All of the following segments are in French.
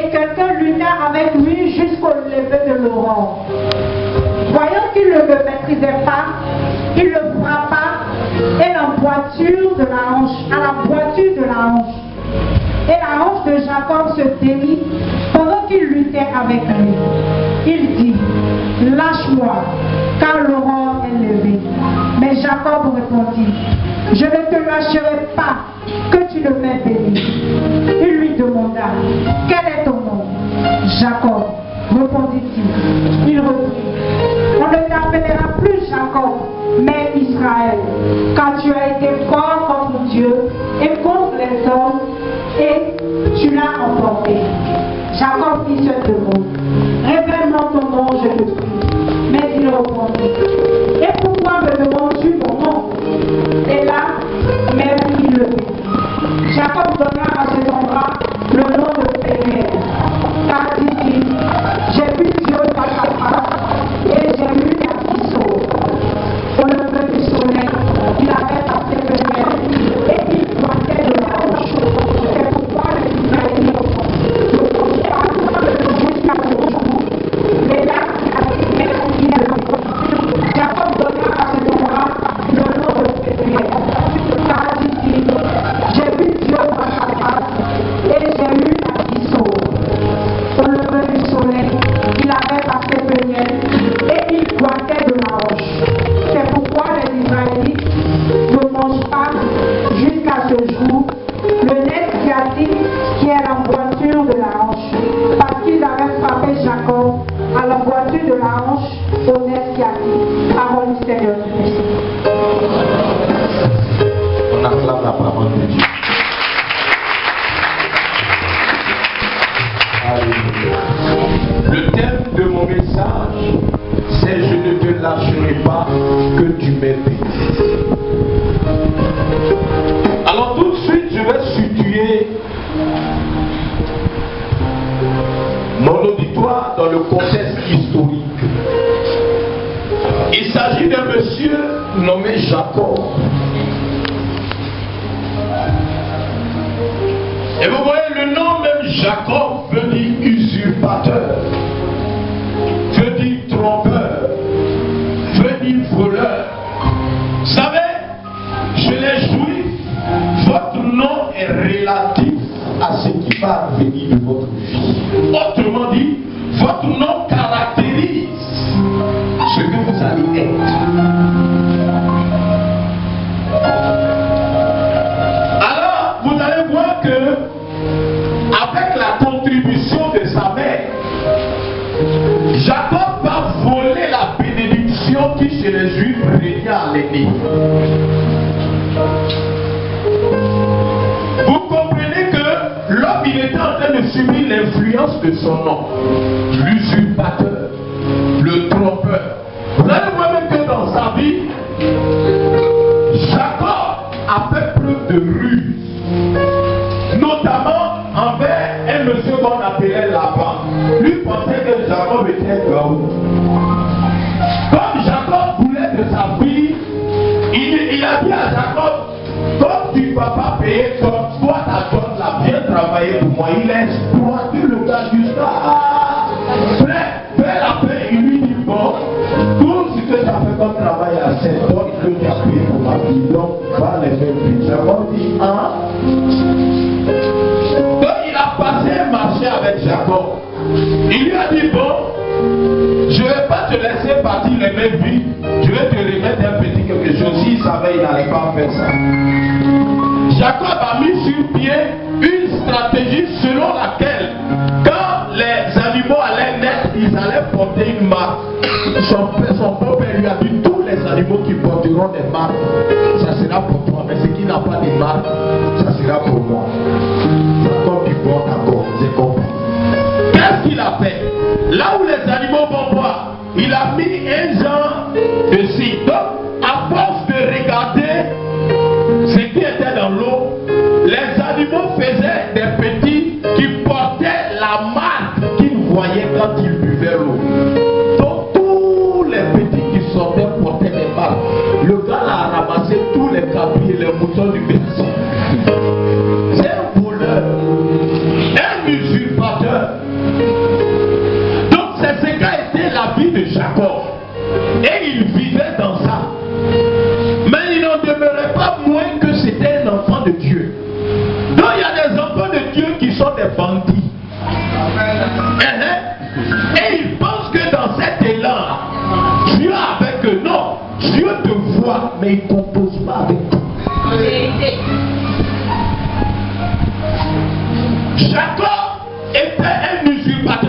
et quelqu'un lutta avec lui jusqu'au lever de l'aurore. Voyant qu'il ne le maîtrisait pas, il le frappa et à la boiture de la hanche. Et la hanche de Jacob se délit pendant qu'il luttait avec lui. Il dit, lâche-moi, car l'aurore est levée. Mais Jacob répondit, je ne te lâcherai pas, que tu ne m'aies béni. Il lui demanda, quel est ton nom? Jacob, répondit-il. Il reprit, on ne t'appellera plus Jacob, mais Israël, car tu as été fort contre Dieu et contre les hommes, et tu l'as emporté. Jacob fit ce demande. Révèle-moi ton nom, je te prie. Mais il répondit, et pourquoi me demandes-tu mon nom? Et là, même il le dit. Jacob donna à cet endroit le nom de Péniel, car dit-il, j'ai vu Dieu face à face, et j'ai vu la vie sauve. Au lever du soleil, il avait passé Péniel, et il pointait de la roche. C'est pourquoi les Israélites ne font pas jusqu'à ce jour. Mais là, il a Jacob donna à cet endroit le nom de Péniel, car dit-il, j'ai vu Dieu face à face, et j'ai vu la vie sauve. Au lever du soleil, il avait passé Péniel, et il pointait de la roche. C'est pourquoi les Israélites ne mangent pas jusqu'à ce jour le nez sciatique qui est l'emboîture de la hanche, parce qu'ils avaient frappé Jacob à l'emboîture de la hanche au nez sciatique. Parole du Seigneur. On acclame la parole de Dieu. Alléluia. Le thème de mon message, c'est je ne te lâcherai pas que tu m'aies béni. Alors tout de suite, je vais situer mon auditoire dans le contexte historique. Il s'agit d'un monsieur nommé Jacob. Et vous voyez, le nom même Jacob veut dire usurpateur, veut dire trompeur, veut dire voleur. Vous savez, chez les Juifs, votre nom est relatif à ce qui va venir de votre vie. Autrement dit, votre nom caractérise ce que vous allez être. Alors, vous allez voir que, avec la contribution de sa mère, Jacob va voler la bénédiction qui chez les Juifs régnait à l'aîné. Vous comprenez que l'homme il était en train de subir l'influence de son nom, l'usurpateur, le trompeur. Vous allez voir même que dans sa vie, Jacob a fait preuve de ruse, notamment envers un monsieur qu'on appelait Laban. Lui pensait que Jacob était Gaou. Comme Jacob voulait de sa fille, il a dit à Jacob, comme tu ne vas pas payer, comme toi ta donne là, viens travailler pour moi. Il a exploité le gars jusqu'à fais la paix. Il lui dit bon, tout ce que tu as fait comme travail à 7 ans, que tu as payé pour ma fille, donc va les mêmes prix. Jacob dit hein? Donc il a passé un marché avec Jacob. Il lui a dit bon, je ne vais pas te laisser partir les mêmes vies, je vais te remettre un petit quelque chose. S'il savait, il n'allait pas faire ça. Jacob a mis sur pied une stratégie selon laquelle, quand les animaux allaient naître, ils allaient porter une marque. Son père lui a dit, tous les animaux qui porteront des marques, ça sera pour toi. Mais ce qui n'a pas de marque, ça sera pour moi. Jacob dit, bon d'accord, j'ai compris. Qu'est-ce qu'il a fait? Là où les animaux vont boire, il a mis un genre de signe. Donc, à force de regarder ce qui était dans l'eau, les animaux faisaient des petits qui portaient la marque qu'ils voyaient quand ils buvaient l'eau. Donc, tous les petits qui sortaient portaient des marques. Le gars a ramassé tous les cabris et les moutons du berceau. C'est un voleur. Jacob. Et il vivait dans ça. Mais il n'en demeurait pas moins que c'était un enfant de Dieu. Donc il y a des enfants de Dieu qui sont des bandits. Et ils pensent que dans cet élan, Dieu est avec eux. Non, Dieu te voit, mais il ne compose pas avec toi. Jacob était un usurpateur.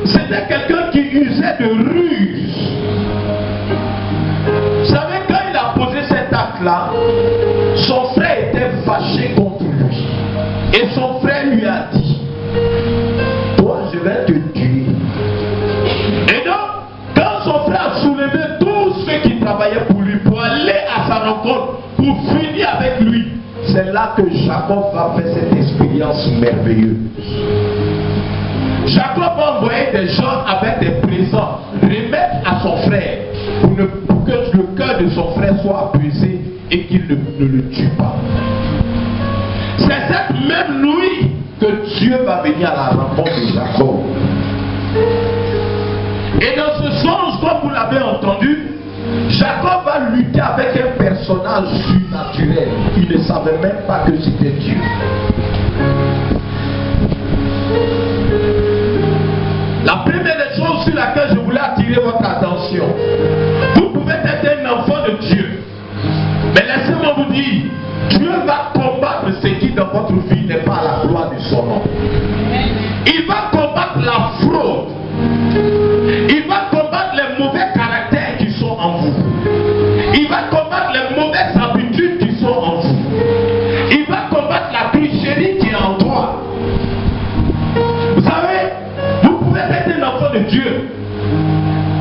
C'était quelqu'un qui usait de ruse. Vous savez, quand il a posé cet acte-là, son frère était fâché contre lui. Et son frère lui a dit, toi, je vais te tuer. Et donc, quand son frère a soulevé tous ceux qui travaillaient pour lui, pour aller à sa rencontre, pour finir avec lui, c'est là que Jacob va faire cette expérience merveilleuse. Jacob va envoyer des gens avec des présents, remettre à son frère, pour que le cœur de son frère soit apaisé et qu'il ne le tue pas. C'est cette même nuit que Dieu va venir à la rencontre de Jacob. Et dans ce sens, comme vous l'avez entendu, Jacob va lutter avec un personnage surnaturel. Il ne savait même pas que c'était Dieu. La première des choses sur laquelle je voulais attirer votre attention, vous pouvez être un enfant de Dieu, mais laissez-moi vous dire, Dieu va combattre ce qui dans votre vie n'est pas à la gloire de son nom. Il va combattre la fraude. Il va combattre les mauvais caractères qui sont en vous. Il va combattre les mauvaises habitudes qui sont en vous. Il va combattre la tricherie qui est en toi. Vous savez, vous pouvez être un enfant de Dieu,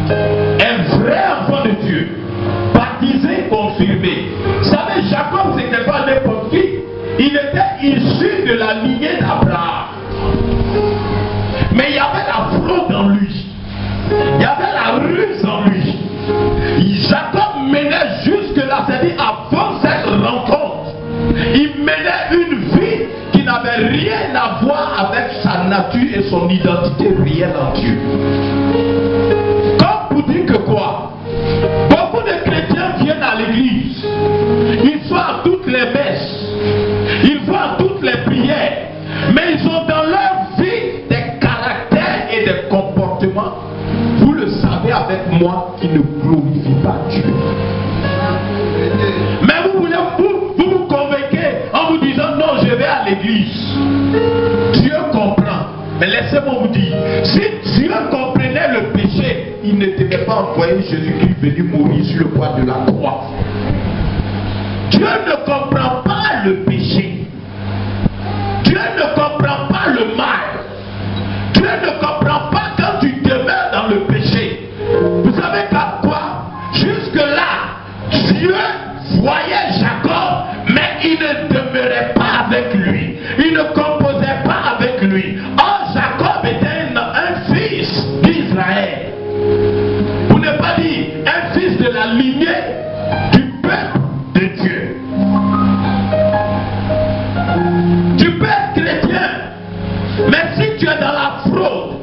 un vrai enfant de Dieu, baptisé, confirmé. Vous savez, Jacob, c'était pas n'importe qui. Il était issu de la lignée d'Abraham. Mais il y avait la fraude en lui. Il y avait la ruse en lui. Jacob menait jusque-là, c'est-à-dire avant cette rencontre, il menait une vie qui n'avait rien à voir avec sa nature et son identité réelle en Dieu. Comme pour dire que quoi? Beaucoup de chrétiens viennent à l'église, ils sont à toutes les messes, ils vont à toutes les prières, mais ils ont dans leur vie des caractères et des comportements, vous le savez avec moi, qui ne glorifient pas Dieu. Mais vous voulez vous convaincre en vous disant non, je vais à l'église. Dieu comprend. Mais laissez-moi vous dire, si Dieu comprenait le péché, il ne devait pas envoyer Jésus-Christ venir mourir sur le bois de la croix. Dieu ne comprend pas le péché. Dieu ne comprend pas le mal. Dieu ne comprend pas quand tu demeures dans le péché. Vous savez pas quoi? Jusque-là, Dieu voyait Jacob, mais il ne demeurait pas avec lui. Il ne composait pas avec lui. Or, Jacob était un fils d'Israël. Vous n'avez pas dit un fils de la lignée du peuple de Dieu. Tu peux être chrétien, mais si tu es dans la fraude,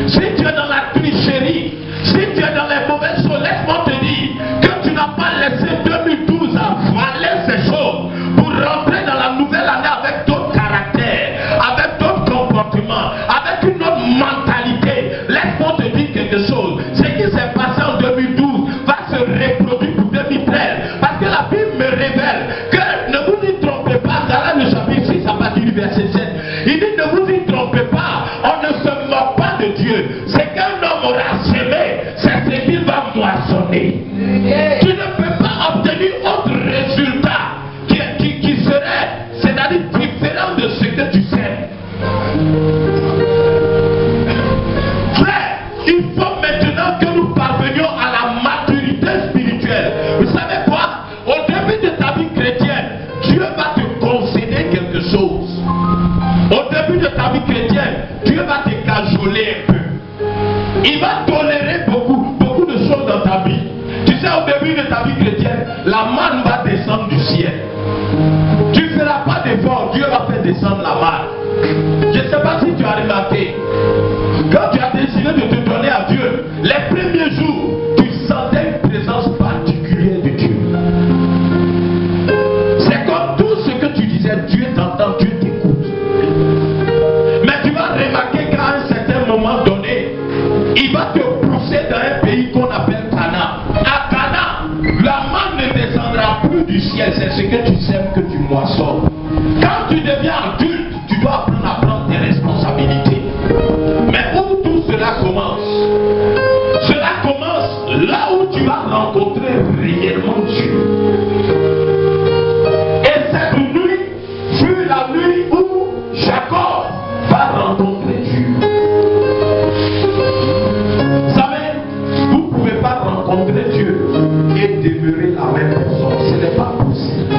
si tu es dans la tricherie, si tu es dans les mauvaises choses, laisse-moi te dire que tu n'as pas laissé 2012 avaler ces choses pour rentrer dans la nouvelle année avec d'autres caractères, avec d'autres comportements, avec une autre mentalité. Laisse-moi te dire quelque chose. Ce qui s'est passé en 2012 va se reproduire pour 2013. Parce que la Bible me révèle que ne vous y trompez pas. Dans le chapitre 6 à partir du verset 7, il dit ne vous y trompez pas. On ne se moque pas de Dieu. C'est qu'un homme aura semé, c'est ce qu'il va moissonner. Tu ne peux pas obtenir autre résultat qui serait, c'est-à-dire différent de ce que tu sais. Frère, il faut maintenant que nous parvenions à la maturité spirituelle. Vous savez quoi? Au début de ta vie chrétienne, Dieu va te concéder quelque chose. Au début de ta vie chrétienne, Dieu va te cajoler un peu. Il va tolérer beaucoup de choses dans ta vie. Tu sais, au début de ta vie chrétienne, la manne va descendre du ciel. Tu ne feras pas d'effort, Dieu va faire descendre la manne. Je ne sais pas si tu as remarqué, quand tu as décidé de te donner à Dieu, les premiers jours, va te pousser dans un pays qu'on appelle Canaan. À Canaan, la manne ne descendra plus du ciel, c'est ce que tu sèmes que tu moissonnes. Quand tu deviens adulte, tu dois apprendre à prendre tes responsabilités. Mais où tout cela commence? Cela commence là où tu vas rencontrer réellement Dieu. Et cette nuit fut la nuit où Jacob va rencontrer Dieu. Vous savez, vous ne pouvez pas rencontrer Dieu et demeurer la même personne. Ce n'est pas possible.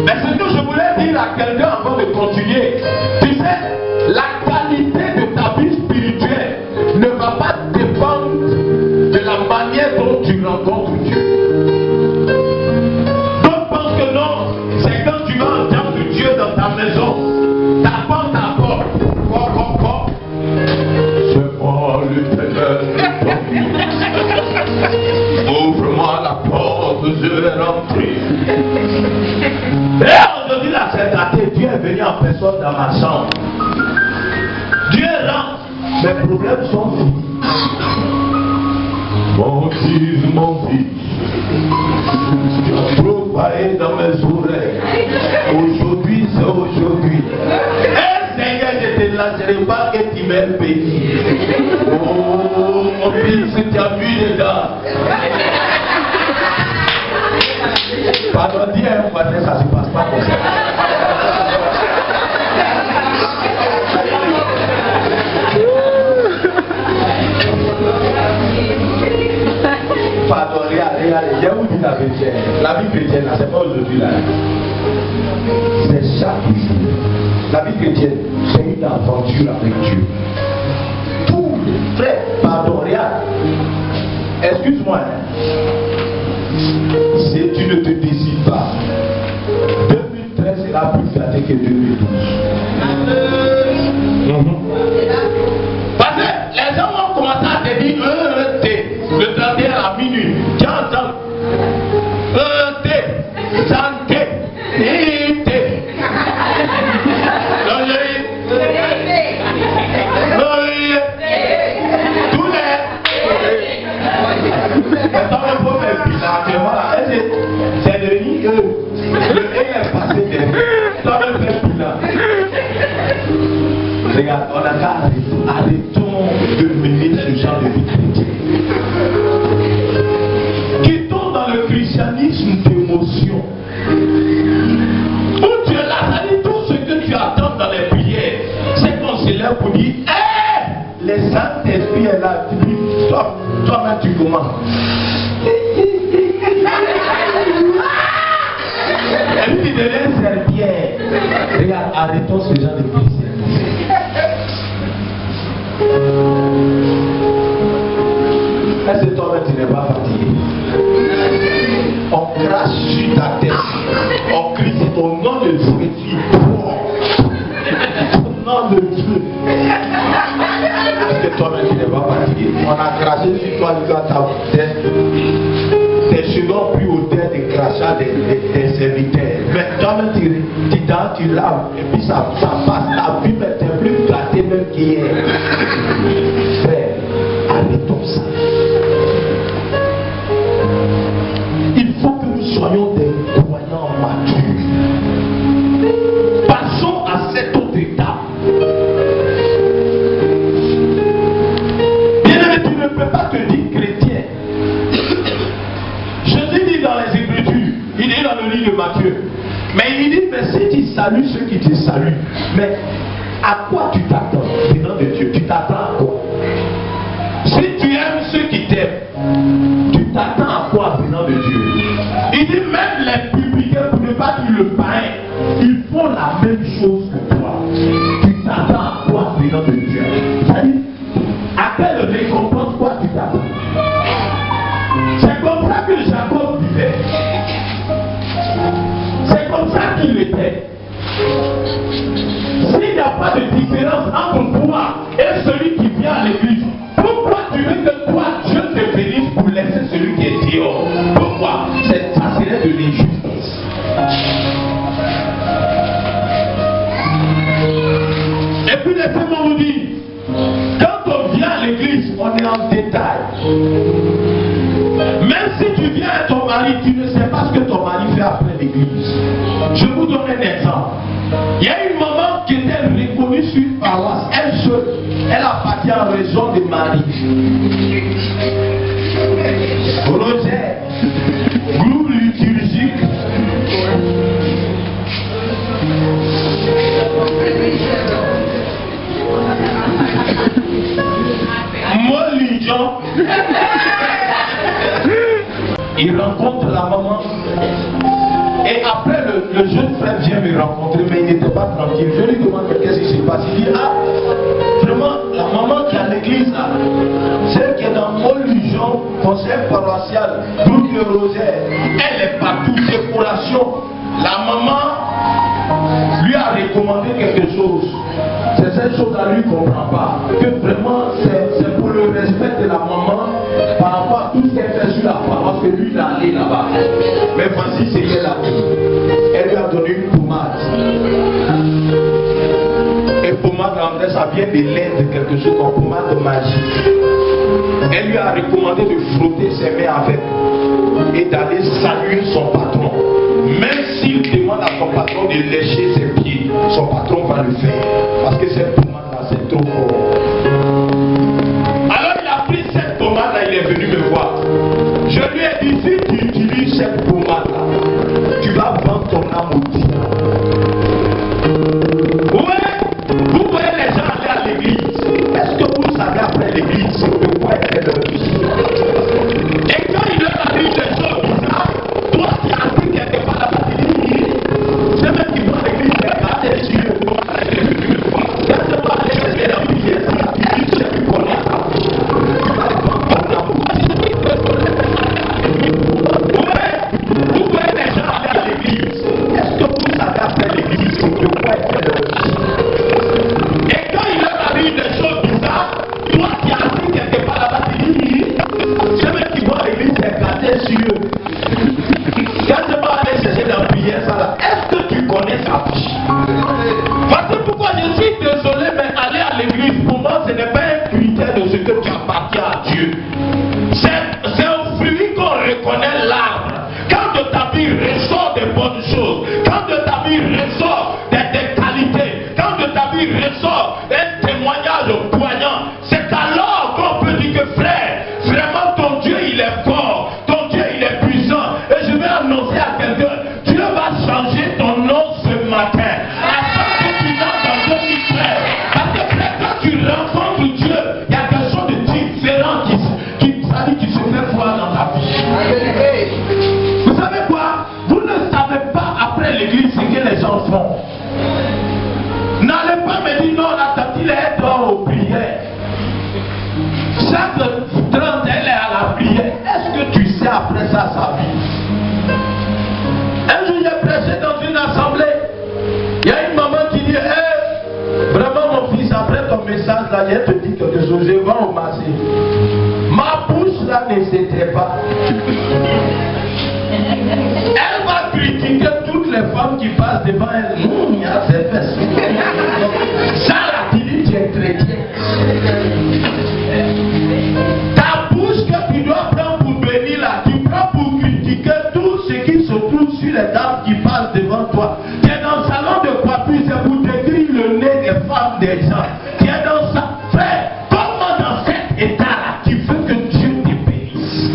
Mais ce que je voulais dire à quelqu'un avant de continuer, tu sais, la qualité de ta vie spirituelle ne va pas dépendre de la manière dont tu rencontres Dieu. Donc pense que non, c'est quand tu vas entendre Dieu dans ta maison, ta porte à porte, c'est moi l'Éternel, ouvre-moi la porte, je vais rentrer. Et aujourd'hui la Sainte-Trinité, Dieu est venu en personne dans ma chambre. Dieu rentre, mes problèmes sont finis. Mon fils, tu as trop parlé dans mes oreilles. Aujourd'hui, c'est aujourd'hui. Et Seigneur, je te lâcherai pas que tu m'aies béni. Oh, mon fils, tu as vu dedans. Pardon, dis à un voisin, ça se passe pas comme ça. Pardon, regardez, je vous dis la vérité. La vie chrétienne, c'est pas aujourd'hui là. C'est chaque jour. La vie chrétienne, c'est une aventure avec Dieu. Tous les frères, pardon, regarde. Excuse-moi. Si tu ne te décides pas, 2013 sera plus gâté que 2012. Parce que les gens vont commencer à te dire le 31 à minuit. Tu entends santé, tous les c'est devenu eux. Le est passé derrière. Toi même fais bilan. Regarde, on a qu'à arrêtons de mener ce genre de vie chrétienne. Quittons dans le christianisme d'émotion. Où tu es là, ça dit tout ce que tu attends dans les prières. C'est qu'on se lève pour dire, hé, le Saint-Esprit est là. Tu dis, toi-même tu commences. Et puis tu deviens serpillère. Regarde, arrêtons ce genre de christianisme. Est-ce que toi-même tu n'es pas fatigué? On crache sur ta tête. On crie au nom de Dieu. Au nom de Dieu. Est-ce que toi-même tu n'es pas fatigué? On a craché sur toi dans ta tête. Tes cheveux ont pris odeur de crachat des serviteurs. Mais toi-même tu laves. Et puis ça passe. Ta vie est plus gâtée même qu'hier. Frère, arrêtons ça. Il faut que nous soyons des croyants matures. Passons à cette autre étape. Bien-aimé, tu ne peux pas te dire chrétien. Jésus dit dans les Écritures, il dit dans le livre de Matthieu, mais il dit, mais si tu salues ceux qui te saluent, mais à quoi tu t'attends venant de Dieu? Tu t'attends à quoi? Si tu aimes ceux qui t'aiment, tu t'attends à quoi venant de Dieu? Il dit même les publicains, pour ne pas dire le païen, ils font la même chose que toi. Tu t'attends à quoi venant de Dieu? C'est-à-dire, à quelle récompense quoi tu t'attends? C'est comme ça que Jacob vivait. C'est comme ça qu'il était. S'il n'y a pas de différence entre toi et celui qui vient à l'église, pourquoi tu veux que toi, Dieu te bénisse pour laisser celui qui est dehors? Pourquoi? Ça serait de l'injustice. Et puis laissez-moi vous dire, quand on vient à en détail. Même si tu viens à ton mari, tu ne sais pas ce que ton mari fait après l'église. Je vous donne un exemple. Il y a une maman qui était reconnue sur une paroisse. Elle seule, elle appartient en raison de mari. Rosaire, groupe liturgique. Moligeon. Il rencontre la maman. Et après, le jeune frère vient me rencontrer, mais il n'était pas tranquille. Je lui demande qu'est-ce qui se passe. Il dit, ah, vraiment, la maman qui est à l'église, là, celle qui est dans Moligeon, conseil paroissial, groupe de Rosaire, elle est partout, décoration. La maman lui a recommandé quelque chose. C'est cette chose-là, lui ne comprend pas. Que vraiment, c'est pour le respect de la maman par rapport à tout ce qu'elle fait sur la paroisse, que lui, il est allé là-bas. Mais voici ce qu'elle a dit. Elle lui a donné une pommade. Et pommade, en anglais, ça vient de l'Inde, quelque chose comme pommade magique. Elle lui a recommandé de frotter ses mains avec et d'aller saluer son patron. Même s'il demande à son patron de lécher ses pieds, son patron va le faire. Parce que cette pommade-là, c'est trop fort. Alors il a pris cette pommade-là, il est venu me voir. Je lui ai dit, si tu utilises cette pommade-là, tu vas vendre ton âme au diable. Ouais, vous voyez les gens aller à l'église. Est-ce que vous savez après l'église de quoi est leur vie? Et quand il leur arrive des choses bizarres, toi qui as dit qu'elle n'est pas là, tu dis, c'est même qui vont à l'église, c'est regarder sur eux. Quand tu vas aller chercher la prière, tu dis, je ne connais pas. Tu vas vendre ton âme. Ouais, vous voyez les gens aller à l'église. Est-ce que vous savez après l'église de quoi est leur vie? Et quand il leur arrive des choses bizarres, toi qui as dit qu'elle n'était pas là-bas, tu dis, c'est même qui vont à l'église, c'est regarder sur eux. Quand tu vas aller chercher la prière, ça là, est-ce que tu connais sa vie? Parce que pourquoi je suis désolé, mais aller à l'église, pour moi, ce n'est pas un critère de ce que tu appartiens à Dieu. C'est au fruit qu'on reconnaît l'arbre. Quand de ta vie ressort des bonnes choses, quand de ta vie ressort des qualités, quand de ta vie ressort un témoignage poignant, c'est alors qu'on peut dire que frère, vraiment ton Dieu il est fort, ton Dieu il est puissant. Et je vais annoncer à quelqu'un, Dieu va changer ton nom ce matin. Afin que tu n'entres dans 2013. Parce que frère, quand tu rencontres Dieu, il y a quelque chose de différent qui se fait voir dans ta vie. Vous savez quoi? Vous ne savez pas après l'église ce que les gens font. N'allez pas me dire non, la tante il est dehors aux prières. Chaque 30 elle est à la prière. Est-ce que tu sais après ça sa vie? Un jour j'ai prêché dans une assemblée. Il y a une maman qui dit hey, vraiment mon fils, après ton message là, je te dis quelque chose, je vais au marché. Ma bouche là ne s'était pas. Elle va critiquer toutes les femmes qui passent devant elle. Il y a ses fesses. Ça là, tu dis tu es chrétien. Ta bouche que tu dois prendre pour bénir là, tu prends pour critiquer tout ce qui se trouve sur les dames qui passent devant toi. Tu es dans le salon de coiffure, c'est pour décrire le nez des femmes des gens. Tu es dans ça. Frère, comment dans cet état là, tu veux que Dieu te bénisse?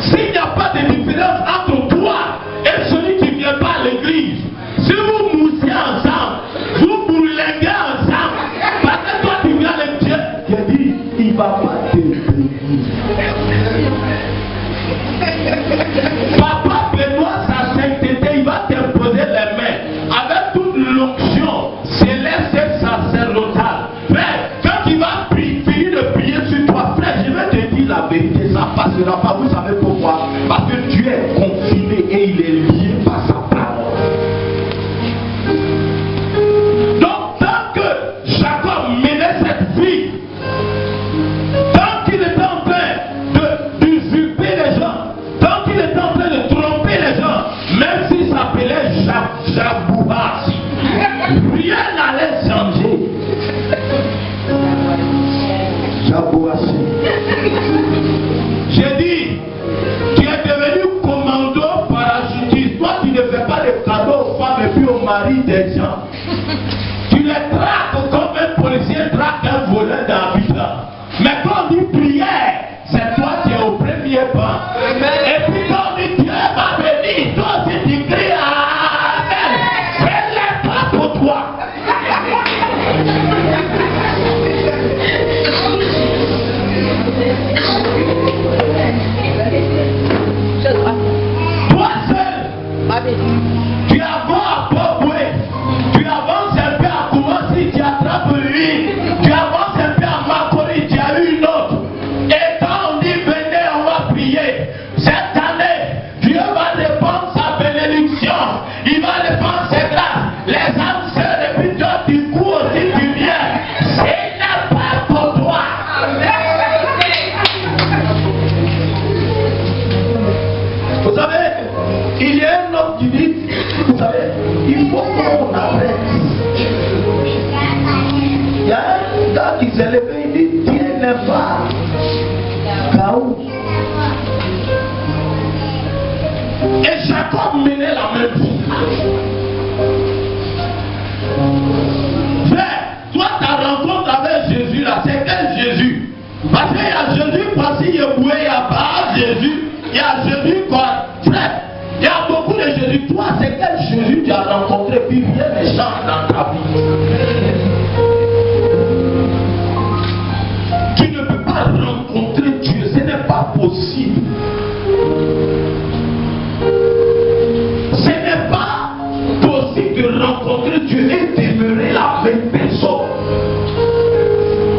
S'il n'y a pas de différence entre toi et celui qui ne vient pas à l'église, si vous moussez ensemble, vous bourlinguez ensemble, parce que toi tu viens avec Dieu, Dieu dit, il ne va pas te bénir. Papa Benoît, sa sainteté, il va t'imposer les mains avec toute l'onction céleste et sacerdotale. Frère, quand il va finir de prier sur toi, frère, je vais te dire la vérité, ça ne passera pas. Vous savez pourquoi? Parce que Dieu est confiné et il est lié par sa parole. Donc, tant que Jacob menait cette vie, tant qu'il était en train d'usurper les gens, tant qu'il était en train de tromper les gens, même s'il s'appelait Jabouhas, rien n'allait changer. les cadeaux aux femmes et puis aux maris des gens. Tu les traques comme un policier traque un voleur d'habitant. Mais quand on dit prière, c'est toi qui es au premier banc. Et puis quand on dit Dieu va venir, toi aussi tu cries Amen. Ce n'est pas pour toi. Toi seul, tu avances à Boboué, tu avances un peu à Koumassi, tu attrapes lui, tu avances un peu à Makori, tu as eu une autre. Et quand on dit venez, on va prier. Cette année, Dieu va répandre sa bénédiction, il va répandre ses grâces. Les âmes sœurs, et puis toi tu cours aussi, tu viens. Ce n'est pas pour toi. Vous savez, il y a un homme qui dit, vous savez, il faut qu'on arrête. Il y a un gars qui s'est levé, il dit, Dieu n'est pas Kaou. Et Jacob menait la même vie. Frère, toi ta rencontre avec Jésus là, c'est quel Jésus? Parce qu'il y a Jésus passé, il y a pas Jésus, il y a Jésus quoi? Frère, il y a beaucoup de Jésus. Toi, c'est quel Jésus tu as rencontré puis bien méchant dans ta vie? Tu ne peux pas rencontrer Dieu, ce n'est pas possible. Ce n'est pas possible de rencontrer Dieu et demeurer la même personne.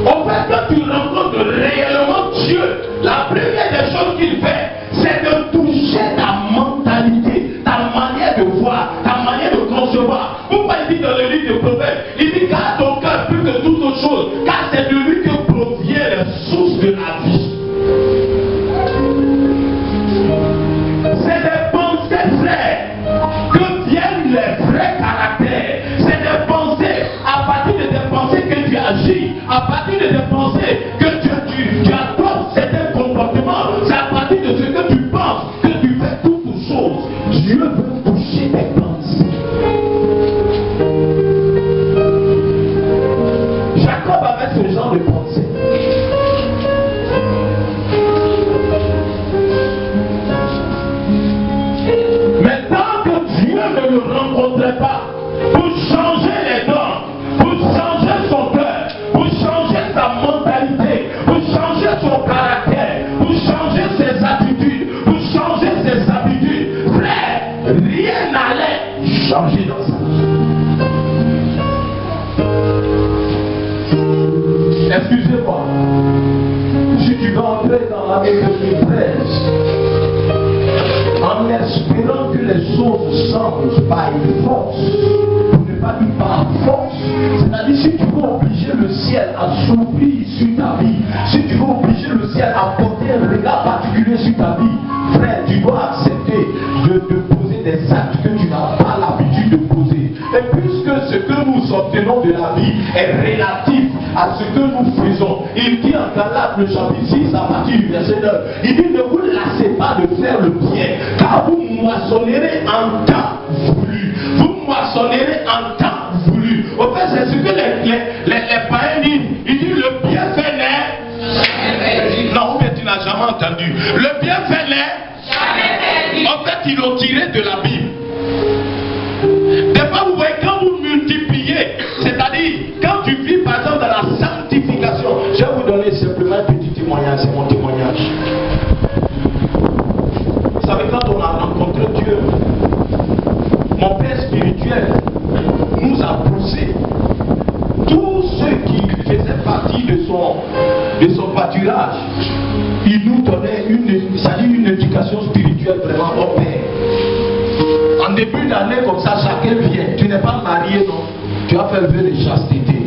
En fait, quand tu rencontres réellement Dieu, la première des choses qu'il fait, c'est de toucher ta mentalité, ta manière de voir, ta manière de concevoir. Pourquoi il dit dans le livre de Proverbes, il dit garde ton cœur plus que toute autre chose, car c'est de lui que provient les sources de la vie. C'est des pensées, frères, que viennent les vrais caractères. C'est des pensées, à partir de tes pensées que tu agis, à partir de tes pensées que tu adoptes certains comportements. C'est à partir de ce que tu penses que tu fais toutes choses. Dieu veut toucher tes pensées. Jacob avait ce genre de pensée. Mais tant que Dieu ne le rencontrait pas, pour changer les dons, pour changer son cœur, pour changer sa mentalité, pour changer son caractère, pour changer ses attitudes, pour changer ses habitudes, frère, rien n'allait changer dans sa vie. Excusez-moi, si tu vas entrer dans l'année 2013, en espérant que les choses changent par une force, pour ne pas dire par force, c'est-à-dire si tu veux obliger le ciel à s'ouvrir sur ta vie, si tu veux obliger le ciel à porter un regard particulier sur ta vie, frère, tu dois accepter de poser des actes que tu n'as pas l'habitude de poser. Et puisque ce que nous obtenons de la vie est relatif à ce que nous faisons, il dit en Galates le chapitre 6 à partir du verset 9, il dit ne vous lassez pas de faire le bien, car vous moissonnerez en temps voulu. Vous moissonnerez en temps voulu. Au fait, c'est ce que les païens disent. Ils disent le bienfait n'est. Non, mais tu n'as jamais entendu. Le bienfait n'est. En fait, ils l'ont tiré de la Bible. Des fois, vous voyez, quand vous multipliez, c'est-à-dire, quand tu vis par exemple dans la sanctification, je vais vous donner simplement un petit témoignage, c'est mon témoignage. Vous savez, quand on a rencontré Dieu, mon père spirituel nous a poussé. Tous ceux qui faisaient partie de son pâturage, il nous donnait une éducation spirituelle vraiment au père. En début d'année, comme ça, chacun vient. Tu n'es pas marié, non? Tu as fait le vœu de chasteté,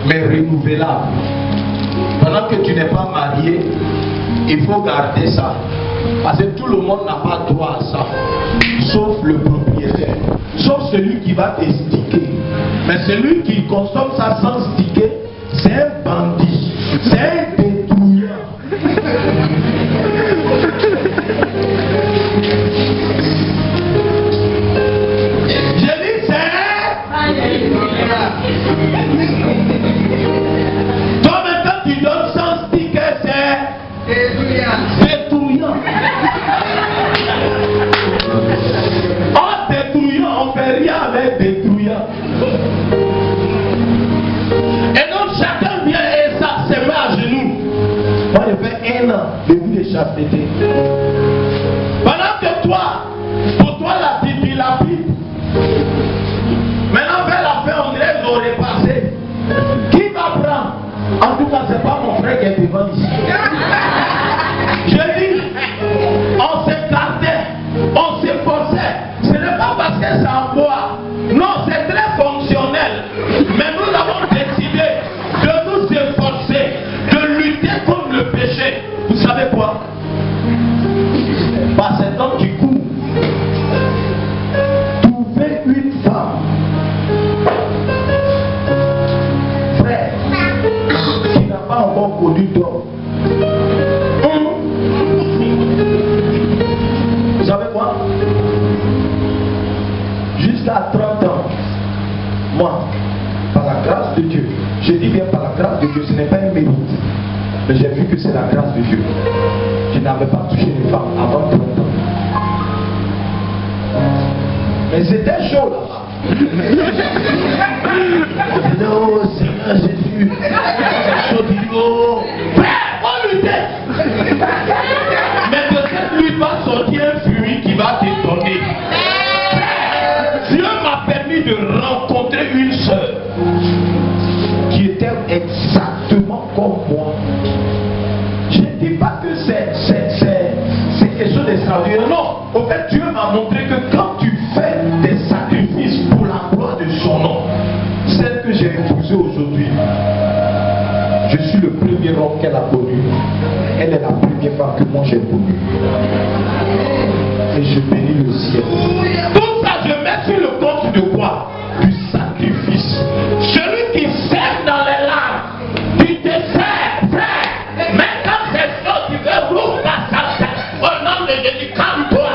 mais renouvelable. Pendant que tu n'es pas marié, il faut garder ça. Parce que tout le monde n'a pas droit à ça. Sauf le propriétaire. Sauf celui qui va te sticker. Mais celui qui consomme ça sans sticker, c'est un bandit. C'est un détruisant. on fait rien avec des trouillards. Et donc chacun vient et ça se met à genoux. Moi j'ai fait 1 an de vie de chasteté. Pendant que toi, pour toi la vie dilapide. Maintenant vers la fin on dirait qu'ils ont repassé. Qui va prendre? En tout cas c'est pas mon frère qui est devant ici. Je dis, on s'écartait, on s'efforçait. Ce n'est pas parce que c'est en bois. Non, c'est très fonctionnel. Mais nous avons décidé de nous efforcer, de lutter contre le péché. Vous savez quoi? Par cet homme qui court, trouver une femme, frère, qui n'a pas encore connu d'homme. Vous savez quoi? Jusqu'à 30 ans, moi, par la grâce de Dieu, je dis bien par la grâce de Dieu, ce n'est pas un mérite, mais j'ai vu que c'est la grâce de Dieu. Je n'avais pas touché une femme avant 30 ans. Mais c'était chaud là-bas. Je disais, oh Seigneur Jésus, c'est chaud, oh, frère, on luttait. Mais de cette lutte va sortir un fruit qui va t'étonner. Dieu m'a permis de rencontrer une sœur qui était exactement comme moi. Je ne dis pas que c'est quelque chose d'extraordinaire. Non, au fait, Dieu m'a montré que quand tu fais des sacrifices pour la gloire de son nom, celle que j'ai épousée aujourd'hui, je suis le premier homme qu'elle a connu. Elle est la première femme que moi j'ai connue. Et je bénis le ciel. Tout ça, je mets sur le compte de quoi? Du sacrifice. Celui qui sert dans les larmes, tu te sers, frère. Mais quand c'est ça, tu veux rouvrir la salle. Au nom de Jésus, calme-toi.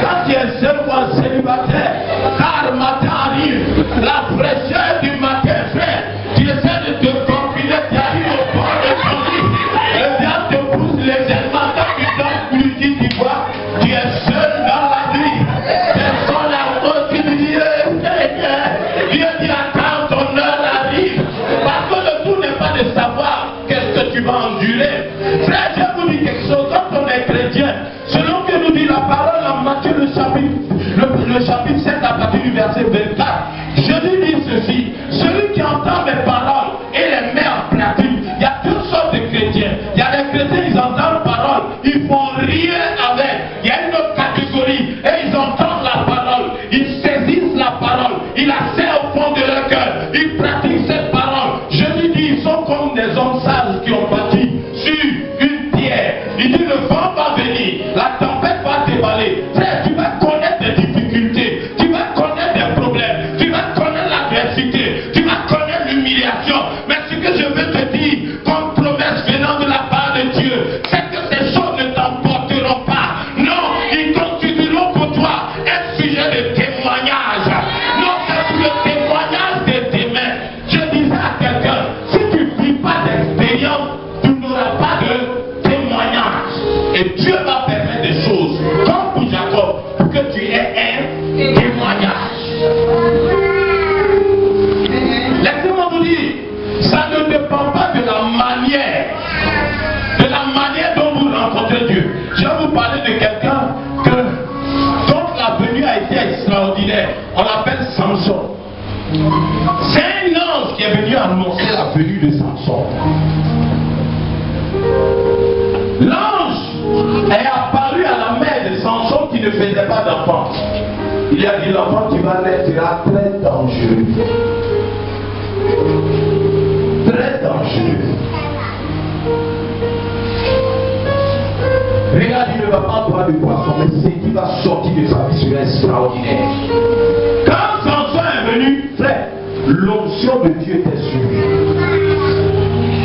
Quand tu es seul ou un célibataire, car le matin arrive, la fraîcheur du matin, frère, tu essaies de te confiner, tu arrives au bord de ton lit, le diable te pousse légèrement, quand tu dors plus, tu vois, tu es seul dans la nuit, personne n'a autre qui dit, Dieu dit attends, ton heure arrive, parce que le tout n'est pas de savoir qu'est-ce que tu vas endurer. Frère, je vous dis quelque chose, quand on est chrétien, selon que nous dit la parole en Matthieu le chapitre 7 à partir du verset 24, Jésus dit ceci: celui qui entend mes paroles et les met en pratique. Il y a toutes sortes de chrétiens. Il y a des chrétiens, ils entendent la parole, ils font rien avec. Il y a une autre catégorie, et ils entendent la parole, ils saisissent la parole, ils la serrent au fond de leur cœur, ils pratiquent cette parole. Jésus dit, ils sont comme des hommes sages qui ont bâti sur une pierre. Il dit, le vent va venir, la tempête va dévaler. Frère, tu vas connaître des difficultés, tu vas connaître des problèmes, tu vas connaître l'adversité, tu vas connaître l'humiliation. Mais ce que je veux te dire, comme promesse venant de la part de Dieu, c'est que ces choses ne t'emporteront pas. Non, ils constitueront pour toi un sujet de témoignage. Non, c'est pour le témoignage de tes mains. Je disais à quelqu'un, si tu ne vis pas d'expérience, tu n'auras pas de témoignage. Et Dieu va permettre des choses, comme pour Jacob, pour que tu aies un témoignage. Laissez-moi vous dire, ça ne dépend pas de la manière dont vous rencontrez Dieu. Je vais vous parler de quelqu'un dont la venue a été extraordinaire. On l'appelle Samson. C'est un ange qui est venu annoncer la venue de Samson. L'ange est apparu à la mère de Samson qui ne faisait pas d'enfant. Il a dit, l'enfant qui va naître sera très dangereux. Très dangereux. Regarde, il ne va pas boire de poisson, mais ce qui va sortir de sa vie sera extraordinaire. Quand Samson est venu, frère, l'onction décision de Dieu était sûre.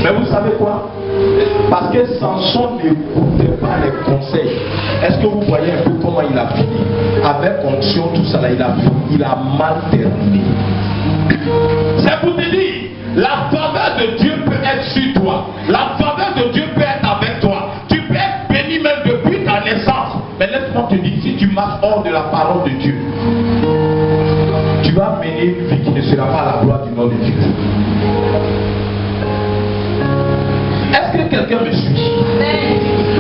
Mais vous savez quoi? Parce que Samson n'écoutait pas les conseils. Est-ce que vous voyez un peu comment il a fini? Avec onction, tout ça là, il a mal terminé. C'est pour te dire, la faveur de Dieu peut être sur toi. La faveur de Dieu peut être avec toi. Tu peux être béni même depuis ta naissance. Mais laisse-moi te dire, si tu marches hors de la parole de Dieu, tu vas mener une vie qui ne sera pas à la gloire du nom de Dieu. Est-ce que quelqu'un me suit?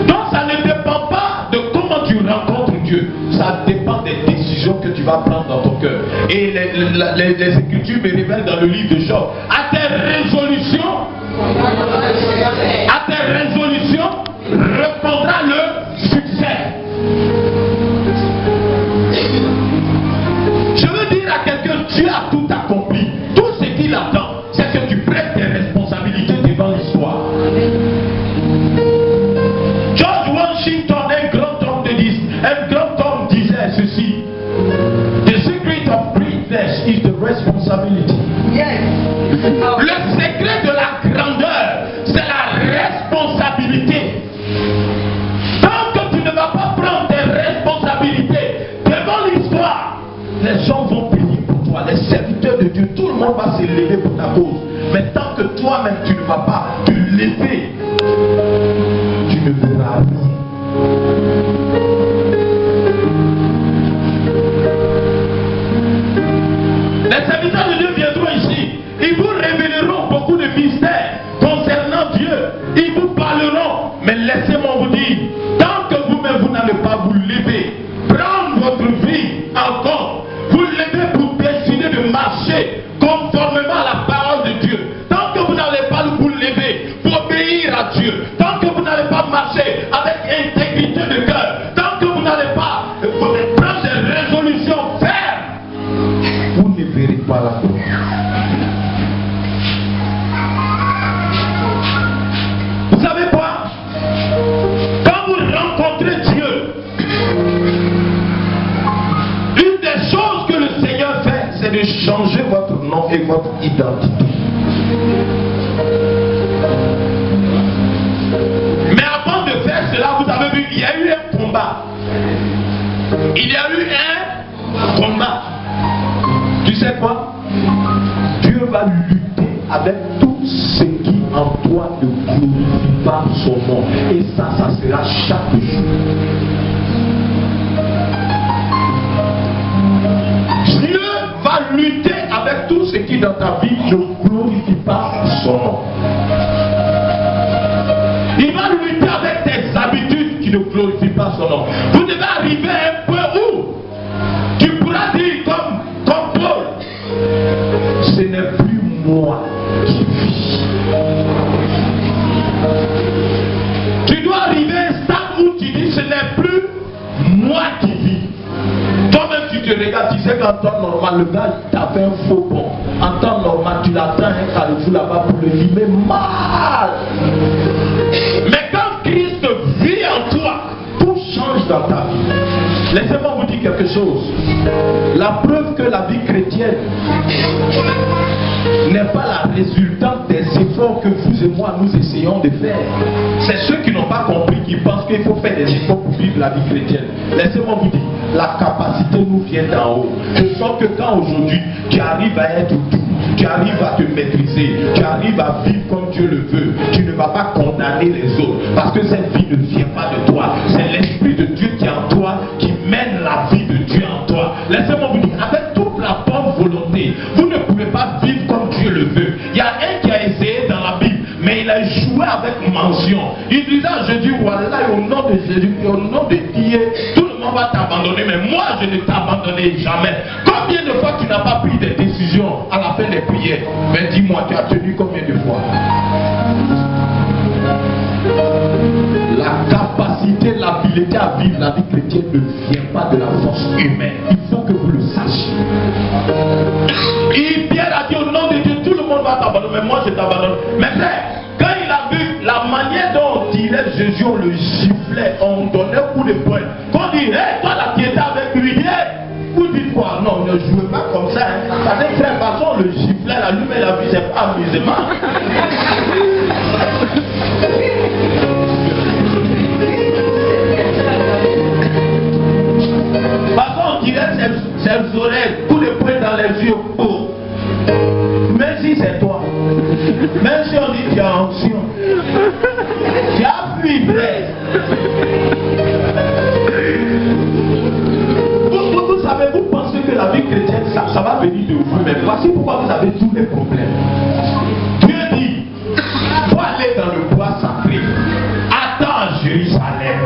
Donc ça ne dépend pas de comment tu rencontres Dieu. Ça dépend des décisions que tu vas prendre dans ton cœur. Et les Écritures me révèlent dans le livre de Job. À tes résolutions répondra le succès. Je veux dire à quelqu'un, Dieu a tout accompli. Tout ce qu'il attend, c'est que tu prennes tes responsabilités devant l'histoire. George Washington, un grand homme disait ceci: The secret of greatness is the responsibility. Yes. Le secret de la grandeur, c'est la responsabilité. Tant que tu ne vas pas prendre tes responsabilités devant l'histoire, les gens vont payer pour toi. Les serviteurs de Dieu, tout le monde va se lever pour ta cause. Mais tant que toi-même tu ne vas pas te lever, tu ne verras rien. Les serviteurs de Dieu viendront ici. Ils vous révéleront beaucoup de mystères concernant Dieu. Ils vous parleront. Mais laissez-moi vous dire, tant que vous-même vous n'allez pas vous lever, prendre votre vie en compte, vous levez pour décider de marcher conformément à la parole de Dieu. Tant que vous n'allez pas vous lever pour obéir à Dieu, tant que vous n'allez pas marcher avec intégrité de cœur, tant que vous n'allez pas prendre des résolutions fermes, vous ne verrez pas la gloire. Vous savez quoi? Quand vous rencontrez Dieu, une des choses que le Seigneur fait, c'est de changer votre nom et votre identité. Mais avant de faire cela, vous avez vu, il y a eu un combat. Il y a eu un combat. Tu sais quoi? Dieu va lutter avec tout ce qui en toi ne glorifie pas son nom. Et ça sera chaque jour. Dieu va lutter avec tout ce qui dans ta vie ne glorifie pas son nom. Il va lutter avec tes habitudes qui ne glorifient pas son nom. Vous devez arriver à un point où tu pourras dire comme Paul, ce n'est plus moi qui vis. Tu dois arriver à un stade où tu dis, ce n'est plus moi qui vis. Toi-même tu te regardes, tu sais qu'en temps normal, le gars t'a fait un faux bond. En temps normal, tu l'attends un carrefour là-bas pour le limer mal. Mais quand Christ vit en toi, tout change dans ta vie. Laissez-moi vous dire quelque chose. La preuve que la vie chrétienne n'est pas la résultante des efforts que vous et moi nous essayons de faire. C'est ceux qui n'ont pas compris, qui pensent qu'il faut faire des efforts pour vivre la vie chrétienne. Laissez-moi vous dire, la capacité nous vient d'en haut. De sorte que quand aujourd'hui tu arrives à être doux, tu arrives à te maîtriser, tu arrives à vivre comme Dieu le veut, tu ne vas pas condamner les autres. Parce que cette vie ne vient pas de toi. C'est l'Esprit de Dieu qui est en toi, qui mène la vie de Dieu en toi. Laissez-moi vous dire, avec toute la bonne volonté, vous ne pouvez pas vivre comme Dieu le veut. Il y a un qui a essayé dans la Bible, mais il a joué avec mention. Il disait à Jésus, voilà, au nom de Jésus, au nom de Dieu, tout le monde va t'abandonner, mais moi je ne t'abandonnerai jamais. Combien de fois tu n'as pas pris des décisions à la fin des prières? Mais dis-moi, tu as tenu combien de fois? La capacité, l'habilité à vivre la vie chrétienne ne vient pas de la force humaine. Il faut que vous le sachiez. Et Pierre a dit au nom de Dieu, tout le monde va t'abandonner, mais moi je t'abandonne. Mais frère, quand il a vu la manière dont on tirait Jésus, on le giflait, on donnait un coup de poing. Quand on dit, hey, toi là qui étais avec lui, hey, vous dites quoi? Non, ne jouez pas comme ça. Ça dit, frère, de toute façon, on le giflait. plaît là, lui-même la vie, c'est pas amusement. Par contre, on dirait ses oreilles, tous les points dans les yeux. Oh. Même si c'est toi, même si on dit que tu as onction, tu as fui, frère. Vous savez, vous pensez que la vie chrétienne, ça va venir de vous, mais voici pourquoi vous avez tous les problèmes. Dieu dit, faut aller dans le bois sacré, attends à Jérusalem.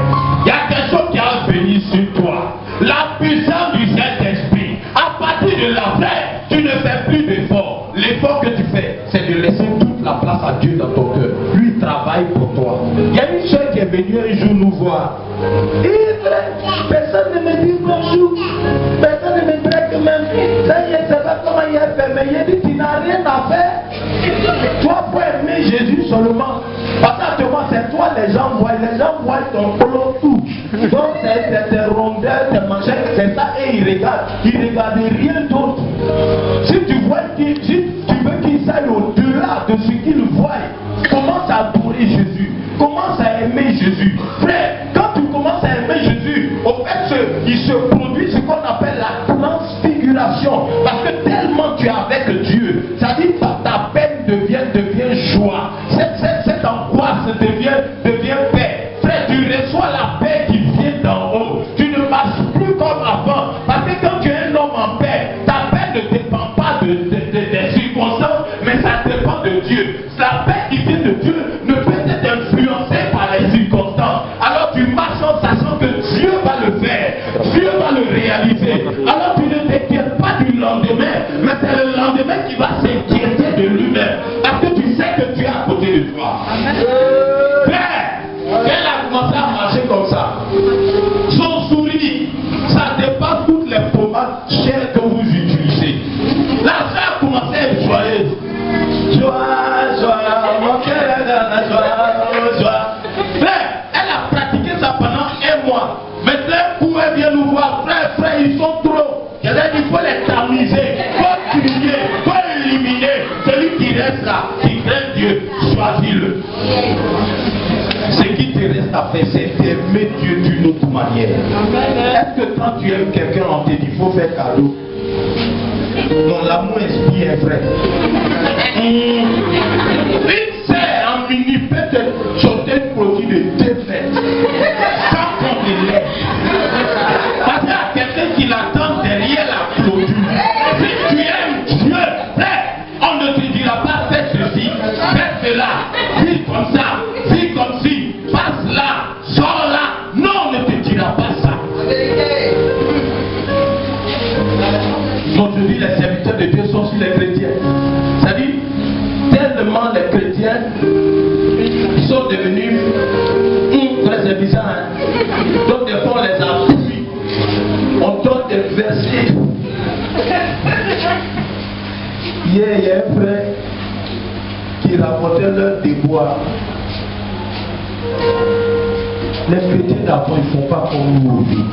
Il y a quelque chose qui va venir sur toi. La puissance du Saint-Esprit. À partir de là, frère, tu ne fais plus d'effort. L'effort que tu fais, c'est de laisser toute la place à Dieu dans ton cœur. Lui, il travaille pour toi. Il y a une soeur qui est venue un jour nous voir. Et personne ne me dit bonjour. Personne ne me traite même. Ça y est, c'est pas comment il a fait. Mais il dit, tu n'as rien à faire. Toi, pour aimer Jésus seulement. Parce que c'est toi, les gens voient ton polo tout. Donc, c'est tes rondeurs, tes manchettes, c'est ça, et ils regardent. Ils ne regardent rien d'autre. Si tu veux qu'ils aillent au-delà de ce qu'ils voient, commence à adorer Jésus. Commence à aimer Jésus. Frère, quand tu commences à aimer Jésus, au fait, il se produit ce qu'on appelle la transfiguration. Parce que tellement tu es avec Dieu, ça dit que ta peine devient joie. Cette angoisse devient paix. Frère, tu reçois la paix qui vient d'en haut. Tu ne marches plus comme avant. Parce que quand tu es un homme en paix, ta paix ne dépend pas des circonstances, mais ça dépend de Dieu. La paix qui vient de Dieu ne peut être influencée par les circonstances. Alors tu marches en sachant que Dieu va le faire. Dieu va le réaliser. Alors tu ne t'inquiètes pas du lendemain, mais c'est le lendemain qui va s'inquiéter de lui-même. Parce que tu sais que tu es à côté de toi. Frère, elle a commencé à marcher comme ça. Son sourire, ça dépasse toutes les pommades chères que vous utilisez. La soeur a commencé à être joyeuse. Joie, mon cœur est dans la joie. Frère, elle a pratiqué ça pendant un mois. Maintenant, un coup, elle vient nous voir. Frère, ils sont trop. Il faut les tamiser, il faut crier, il faut éliminer. Celui qui reste là, qui craint Dieu, choisis-le. Ce qui te reste à faire, c'est aimer Dieu d'une autre manière. Est-ce que quand tu aimes quelqu'un, on te dit il faut faire cadeau? Non, l'amour inspire, frère. Une sœur en mini peut te sauter un produit de 2 mètres sans qu'on te l'aide. Parce qu'il y a quelqu'un qui l'attend derrière la clôture. Si tu aimes Dieu, frère, on ne te dira pas fais ceci, fais cela, vis comme ça, vis comme ci, passe là, sors là. Non, on ne te dira pas ça. Aujourd'hui, les serviteurs de Dieu sont sur les chrétiens. C'est-à-dire, tellement les chrétiens sont devenus très bizarres. Donc, des fois, on les appuie. On donne des versets. Hier, il y a un frère qui rapportait leur déboire. Les chrétiens d'avant, ils ne font pas comme nous aujourd'hui.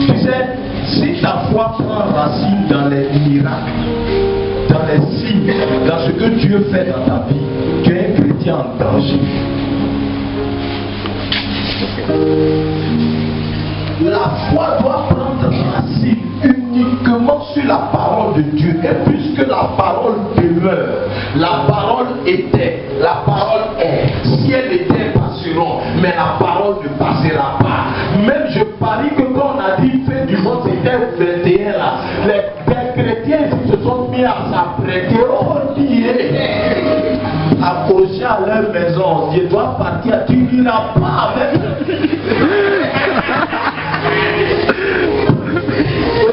Tu sais, si ta foi prend racine dans les miracles, dans les signes, dans ce que Dieu fait dans ta vie, tu es un chrétien en danger. La foi doit prendre racine uniquement sur la parole de Dieu. Et puisque la parole demeure, la parole était, la parole est. Si elle était, passeront, mais la parole ne passera pas. Même je parie que quand on a dit fait du monde, c'était 21 là. Les chrétiens ici se sont mis à s'apprêter. Oh Dieu! Accrochés à leur maison, Dieu doit partir. Tu n'iras pas avec.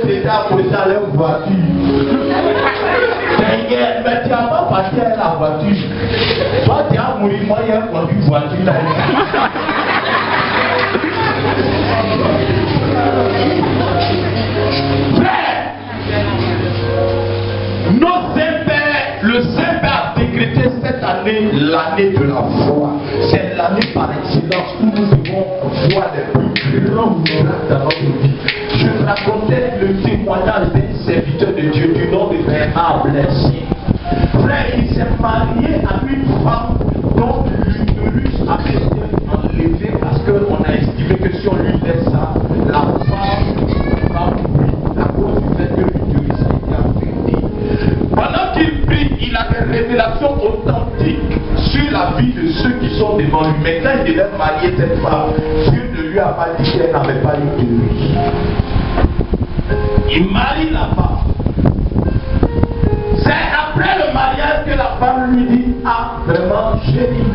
Ils étaient accrochés à leur voiture. Mais tu n'as pas parti à la voiture. Toi, tu as mouru, moi, il y a une voiture là. Frère, nos Saint-Père, le Saint-Père a cette année l'année de la foi. C'est l'année par excellence où nous devons fois les plus grands miracles dans notre vie. Je racontais le témoignage d'un serviteur de Dieu du nom de Bernard Blessier. Frère, il s'est marié à une femme dont l'utérus avait été enlevé parce qu'on a estimé que si on lui laisse ça, la femme va mourir à cause du fait que l'utérus a été affecté. Pendant qu'il prie, il a des révélations authentiques sur la vie de ceux qui sont devant lui. Mais quand il devait marier cette femme, Dieu ne lui a pas dit qu'elle n'avait pas l'utérus. Il marie la femme. C'est après le mariage que la femme lui dit: ah, vraiment, chérie,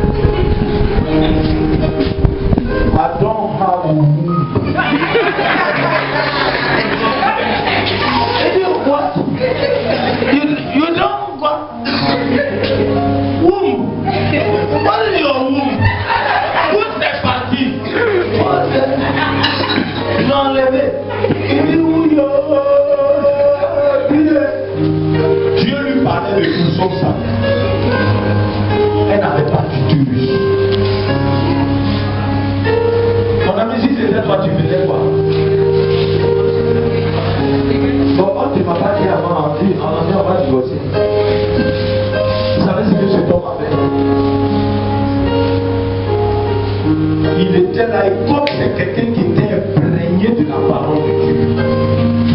I don't have a womb. What? You don't got womb? What is your womb? Où c'est parti? Ils l'ont enlevé. Il dit: oui, Dieu lui parlait de tout sauf ça. Elle n'avait pas d'utérus. Mon ami, si c'était toi, tu faisais quoi? Bon, tu ne m'as pas dit avant, on va divorcer. Vous savez ce que cet homme a fait? Il était là, et comme c'est quelqu'un qui était imprégné de la parole de Dieu.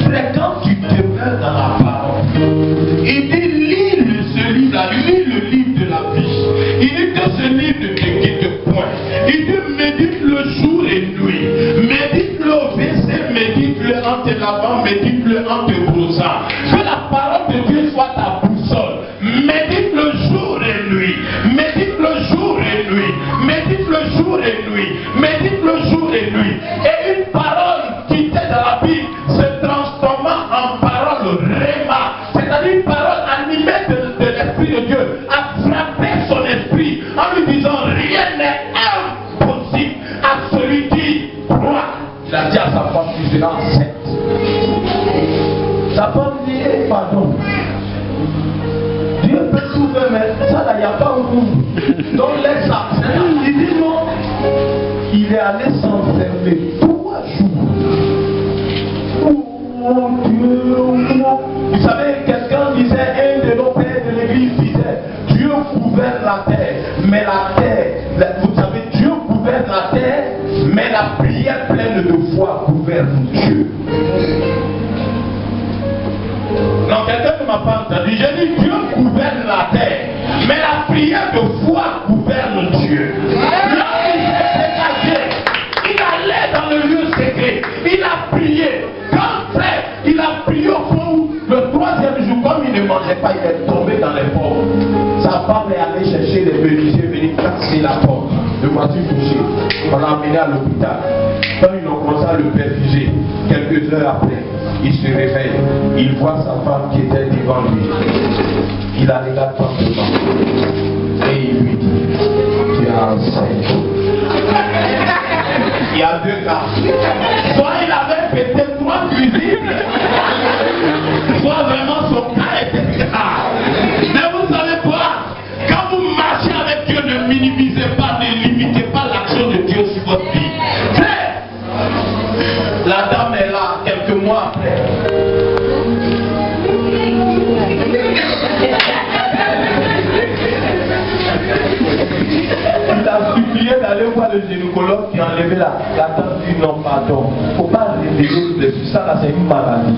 Frère, quand tu demeures dans la parole, il dit: lis ce livre-là, lis le livre de la vie. Il dit que ce livre ne te quitte point. Il dit: médite-le jour et nuit. Médite-le au WC, médite-le en te lavant, médite-le en te brossant. Que la parole de Dieu soit ta boussole. Médite-le jour et nuit. Médite-le jour et nuit. Médite-le jour et nuit. Médite-le jour et nuit. Et une parole qui était dans la Bible se transforma en parole réma. C'est-à-dire une parole animée de l'Esprit de Dieu, a frappé son esprit en lui disant: rien n'est impossible à celui qui croit. Il a dit à sa femme: tu seras enceinte. Sa femme dit: eh, pardon, Dieu peut tout faire, mais ça là, il n'y a pas un bout. Donc laisse ça. Il dit non. Il est allé s'enfermer 3 jours. Oh Dieu, vous savez, quelqu'un disait, un de nos pères de l'église disait: Dieu couvert la terre, mais la terre, vous savez, Dieu couvert la terre, mais la prière pleine de foi gouverne Dieu. Non, quelqu'un ne m'a pas entendu. J'ai dit: Dieu gouverne la terre, mais la prière de foi gouverne Dieu. Là, il s'est dégagé. Il allait dans le lieu secret. Il a prié. Quand frère, il a prié au fond, le 3e jour, comme il ne mangeait pas, il est tombé dans les pommes. Sa femme est allée chercher les menuisiers, venir casser la porte. Le voiture touchée. On l'a amené à l'hôpital. Quand ils ont commencé à le perfuser, quelques heures après, il se réveille. Il voit sa femme qui était devant lui. Il la regarde fortement. Et il lui dit: tu es enceinte. Il y a 2 cas. Soit il avait pété 3 cuisines, soit vraiment son cas était grave. Mais vous savez quoi? Quand vous marchez avec Dieu, ne minimisez pas, ne limitez pas l'action de Dieu sur votre vie. La dame est là quelques mois après. Il a supplié d'aller voir le gynécologue qui a enlevé la dame. Dit: non, pardon, il ne faut pas révéler ça là, c'est une maladie.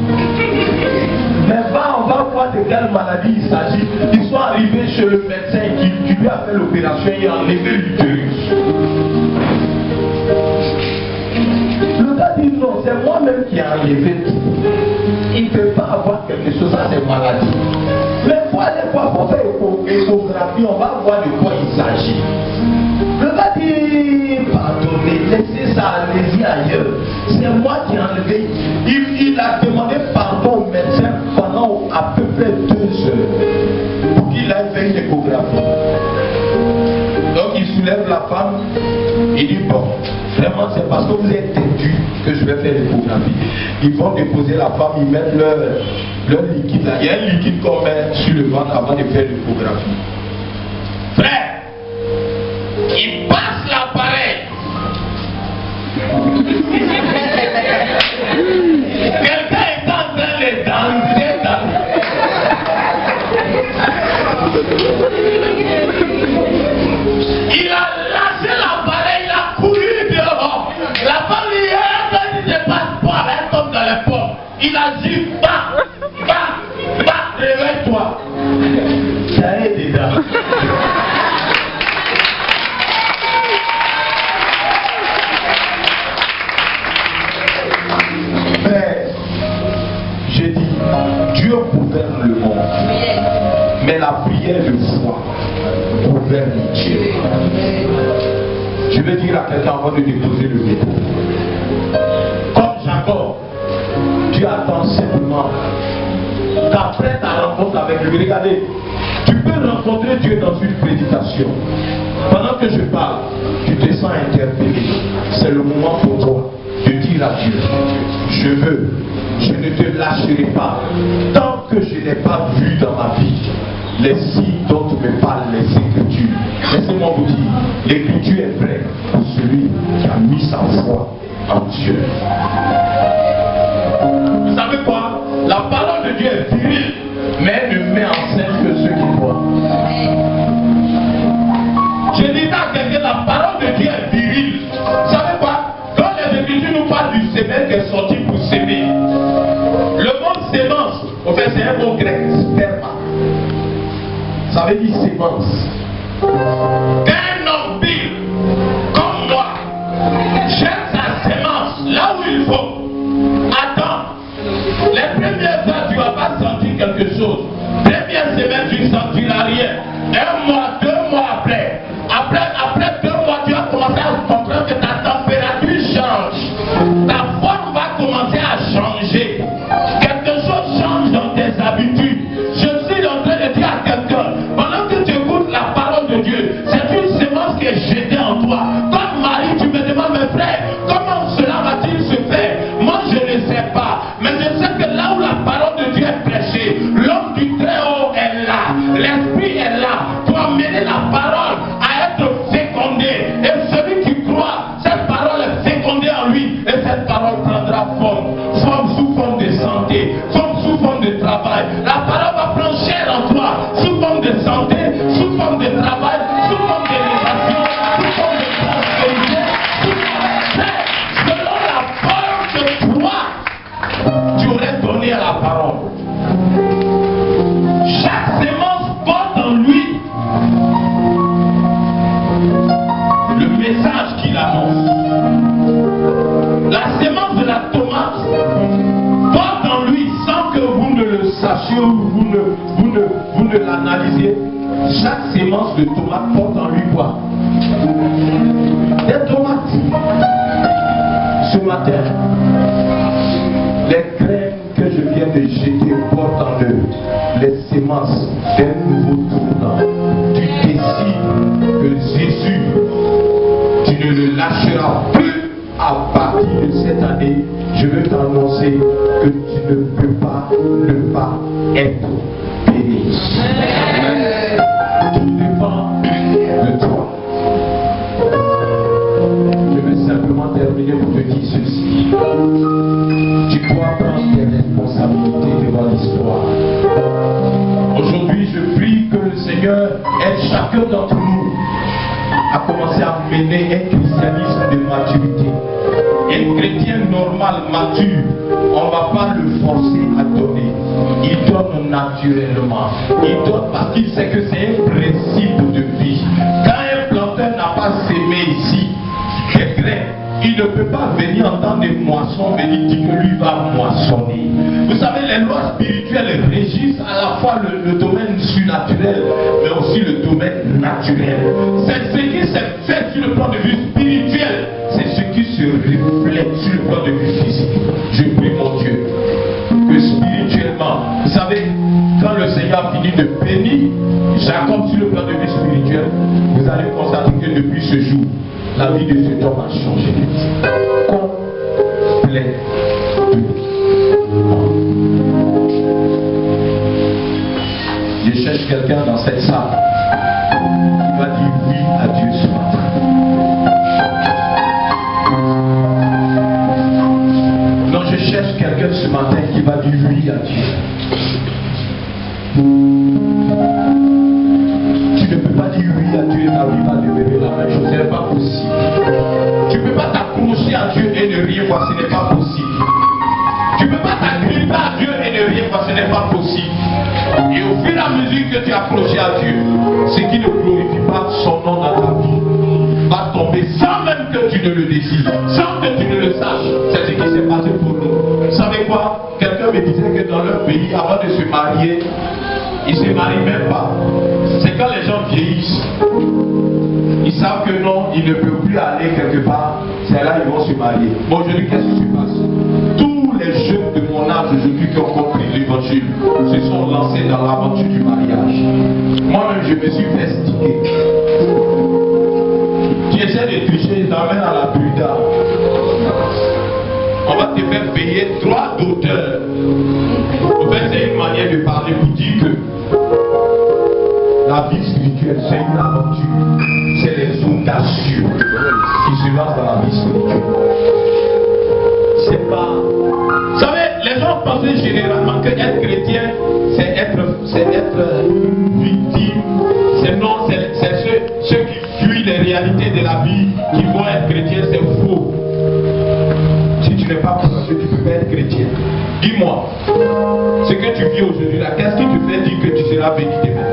Mais on va voir de quelle maladie il s'agit. Ils sont arrivés chez le médecin qui lui a fait l'opération, il a enlevé l'utérus. Le gars dit: non, c'est moi-même qui ai enlevé tout. Il ne peut pas avoir quelque chose, ça c'est maladie. Mais des fois, pour faire échographie, on va voir de quoi il s'agit. Le gars dit: pardonnez, laissez ça, allez-y ailleurs. C'est moi qui ai enlevé. Il a demandé pardon au médecin pendant à peu près 2 heures pour qu'il aille faire une échographie. Donc il soulève la femme, il dit: bon, vraiment c'est parce que vous êtes têtu que je vais faire l'échographie. Ils vont déposer la femme, ils mettent leur liquide là. Il y a un liquide qu'on met sur le ventre avant de faire l'échographie. Frère, il passe l'appareil. Quelqu'un est en train de danser. Il a lâché l'appareil, il a couru dehors. La femme lui a dit ne passe pas avec comme dans les portes. Il a dit réveille-toi. Ça est dedans. Mais j'ai dit, Dieu gouverne le monde. Mais la prière de foi gouverne Dieu. Je vais dire à quelqu'un avant de déposer le veto. Comme Jacob, Dieu attend simplement qu'après ta rencontre avec lui, regardez, tu peux rencontrer Dieu dans une prédication. Pendant que je parle, tu te sens interpellé. C'est le moment pour toi de dire à Dieu, je ne te lâcherai pas tant que je n'ai pas vu dans ma vie les signes dont me parlent les Écritures. Laissez-moi vous dire, l'Écriture est vraie pour celui qui a mis sa foi en Dieu. Vous savez quoi? La parole de Dieu est virile, mais elle ne met en scène que ceux qui croient. Je dis à quelqu'un, la parole de Dieu est virile. Vous savez quoi? Quand les Écritures nous parlent du sémence qui est sorti pour s'aimer, le mot sémence, en fait, c'est un mot grec, sperma. Ça veut dire sémence. Qu'un homme pire, comme moi, jette sa sémence là où il faut. Attends, les premières fois tu ne vas pas sentir quelque chose. Première semaine tu ne sentiras rien. Un mois, 2 mois après 2 mois, tu vas commencer à comprendre que ta température change. Ta forme va commencer à changer. Quelque chose change dans tes habitudes. Je suis en train de dire à quelqu'un, pendant que tu écoutes la parole de Dieu, c'est une sémence qui est jetée en toi. Comme Marie, tu me demandes, mes frères, comment cela va-t-il se faire? Moi, je ne sais pas. Mais je sais que là où la parole de Dieu est prêchée, l'homme du Très-Haut est là. L'Esprit est là pour amener la parole à être fécondée. Et celui qui croit, cette parole est fécondée en lui. Et cette parole prendra forme sous forme de santé, sous forme de travail. La parole va prendre chair en toi, sous forme de santé, sous forme de travail, sous forme d'élévation, sous forme de prospérité, selon la forme que toi, tu aurais donné à la parole. Chaque sémence porte en lui le message qu'il annonce. La sémence de la tomate porte en lui sans que vous ne le sachiez ou vous ne l'analisiez. Chaque sémence de tomate porte en lui quoi? Des tomates. Ce matin, les graines que je viens de jeter portent en eux les sémences d'un nouveau tournant. Tu décides que Jésus, tu ne le lâcheras plus. À partir de cette année, je veux t'annoncer que tu ne peux pas ne pas être béni. Tout dépend de toi. Je vais simplement terminer pour te dire ceci. Tu dois prendre tes responsabilités devant l'histoire. Aujourd'hui, je prie que le Seigneur aide chacun d'entre nous à commencer à mener un christianisme de maturité. Un chrétien normal, mature, on ne va pas le forcer à donner. Il donne naturellement. Il donne parce qu'il sait que c'est un principe de vie. Quand un planteur n'a pas sémé ici des graines, il ne peut pas venir en temps de moisson, venir dire que lui va moissonner. Vous savez, les lois spirituelles régissent à la fois le domaine surnaturel, mais aussi le domaine naturel. C'est ce qui s'est fait sur le plan de vue spirituel, c'est ce qui se reflète sur le plan de vue physique. Je prie mon Dieu que spirituellement, vous savez, quand le Seigneur finit de bénir Jacob sur le plan de vue spirituel, vous allez constater que depuis ce jour, la vie de cet homme a changé complètement. Je cherche quelqu'un dans cette salle qui va dire oui à Dieu ce matin. ce matin qui va dire oui à Dieu. Tu ne peux pas dire oui à Dieu et ta vie va demeurer la même chose. Ce n'est pas possible. Tu ne peux pas t'accrocher à Dieu et ne rien voir. Ce n'est pas possible. Tu ne peux pas t'agripper à Dieu et ne rien voir. Ce n'est pas possible. Et au fur et à mesure que tu es accroché à Dieu, ce qui ne glorifie pas son nom dans ta vie va tomber sans même que tu ne le désires, sans que tu ne le saches. C'est ce qui s'est passé pour nous. Vous savez quoi? Quelqu'un me disait que dans leur pays, avant de se marier, ils ne se marient même pas. C'est quand les gens vieillissent, ils savent que non, ils ne peuvent plus aller quelque part. C'est là qu'ils vont se marier. Bon, aujourd'hui, qu'est-ce qui se passe? Tous les jeunes de mon âge aujourd'hui qui ont compris l'évangile se sont lancés dans l'aventure du mariage. Moi-même, je me suis fait sticker. Tu essaies de tricher, ils t'emmènent à la brûlade. On va te faire payer droit d'auteur. En fait, c'est une manière de parler pour dire que la vie spirituelle, c'est une aventure. C'est les audacieux qui se lancent dans la vie spirituelle. C'est pas... Vous savez, les gens pensent généralement que être chrétien, c'est être victime. C'est non, c'est ceux qui fuient les réalités de la vie qui vont être chrétiens, c'est faux. Si tu n'es pas conscient, tu ne peux pas être chrétien. Dis-moi, ce que tu vis aujourd'hui là, qu'est-ce qui te fait dire que tu seras béni demain?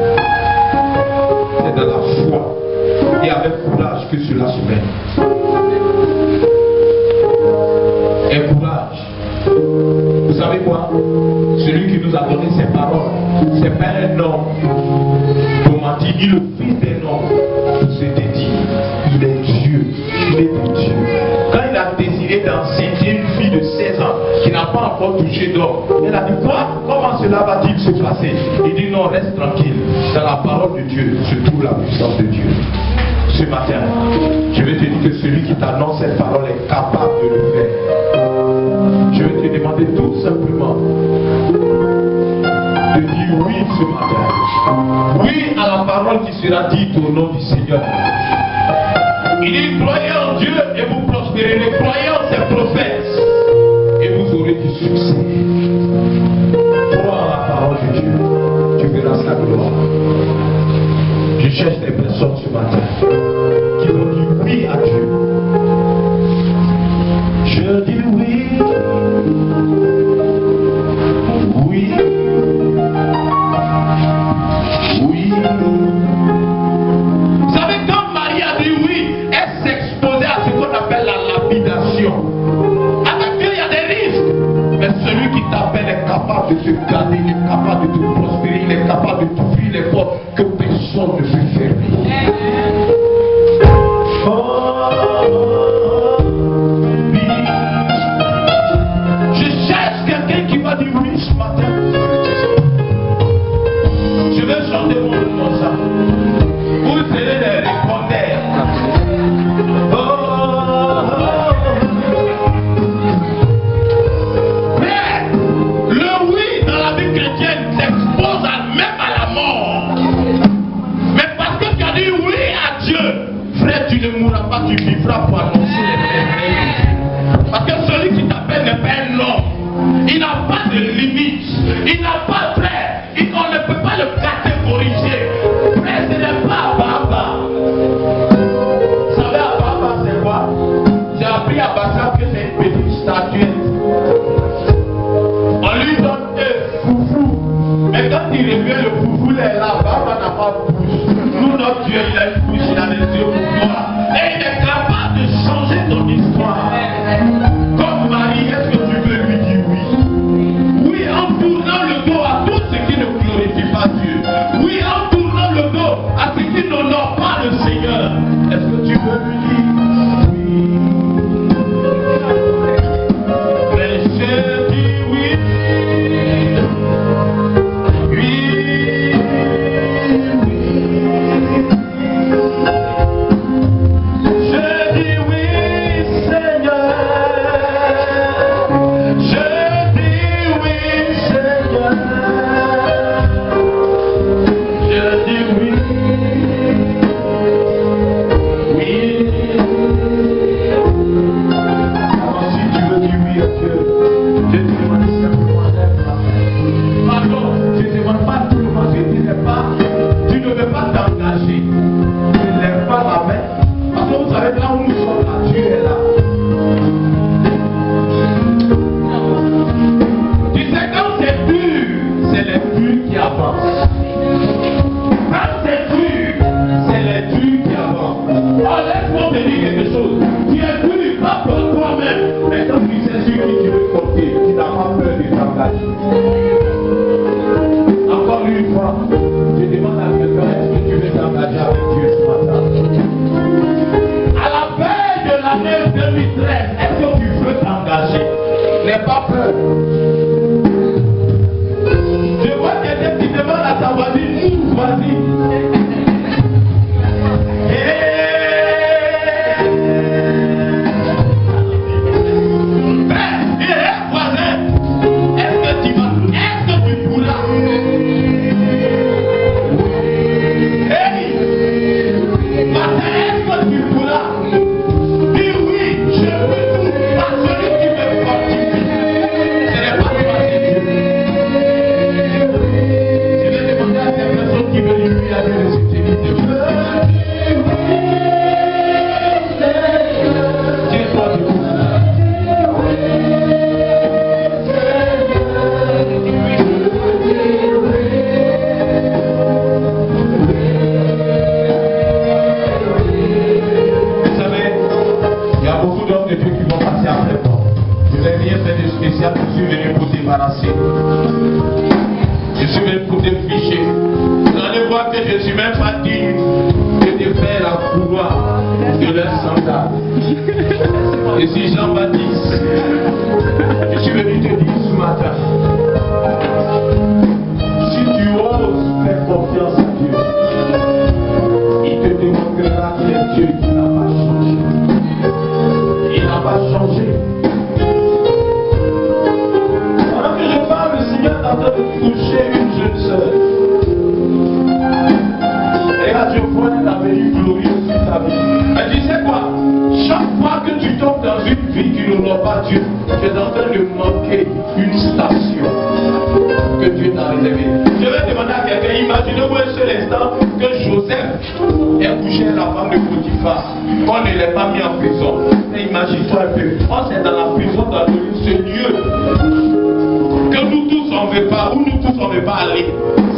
C'est dans la foi et avec courage que cela se met. Et courage. Vous savez quoi? Celui qui nous a donné ces paroles, c'est pas un homme pour mentir, il est le fils d'un homme pour se dédier. Il est Dieu, il est Dieu. Quand il a décidé d'enseigner une fille de 16 ans qui n'a pas encore touché d'homme, elle a dit quoi? Comment cela va-t-il se passer? Il dit non, reste tranquille. Dans la parole de Dieu se trouve la puissance de Dieu. Ce matin, je vais te dire que celui qui t'annonce cette parole est capable de le faire. Je vais te demander tout simplement de dire oui ce matin. Oui à la parole qui sera dite au nom du Seigneur. Il dit croyez en Dieu et vous prospérerez. Croyez en ses prophètes et vous aurez du succès. Crois en la parole de Dieu, tu verras sa gloire. Je cherche des personnes ce matin qui vont dire oui à Dieu. Je dis oui. Oui. Oui. Vous savez, quand Marie a dit oui, elle s'exposait à ce qu'on appelle la lapidation. Avec Dieu, il y a des risques. Mais celui qui t'appelle est capable de te garder, il est capable de te prospérer, il est capable de t'ouvrir les portes que personne ne peut fermer. Même à la mort. Mais parce que t'engager. Ne lève pas la main. Parce que vous savez, là où nous sommes, là, Dieu est là. Tu sais, quand c'est dur, c'est les durs qui avancent. Quand c'est dur, c'est les durs qui avancent. Oh, laisse-moi te dire quelque chose. Tu es dur, pas pour toi-même. Mais quand tu sais sur qui tu veux compter, tu n'as pas peur de t'engager. Encore une fois, je demande à quelqu'un, est-ce que tu veux t'engager avec Dieu ce matin? À la veille de l'année 2013, est-ce que tu veux t'engager? N'aie pas peur. Je vois quelqu'un qui demande à ta voisine, vas-y. Je suis venu pour te ficher. Vous allez voir que je ne suis même pas digne de te faire la couloir de leur sandale. Et si Jean-Baptiste, je suis venu te dire ce matin, si tu oses faire confiance à Dieu, il te démontrera qu'il est Dieu qui n'a pas changé. Il n'a pas changé. En train de toucher une jeune sœur. Regarde, je vois la venue glorieuse sur ta vie. Mais tu sais quoi? Chaque fois que tu tombes dans une vie qui n'honore pas Dieu, tu es en train de manquer une station que Dieu t'a réservée. Je vais demander à quelqu'un, imaginez-vous un seul instant que Joseph ait couché la femme de Potiphar, qu'on ne l'ait pas mis en prison. Mais imagine-toi un peu, on est dans la prison dans ce lieu que nous tous on ne veut pas, où nous tous on ne veut pas aller.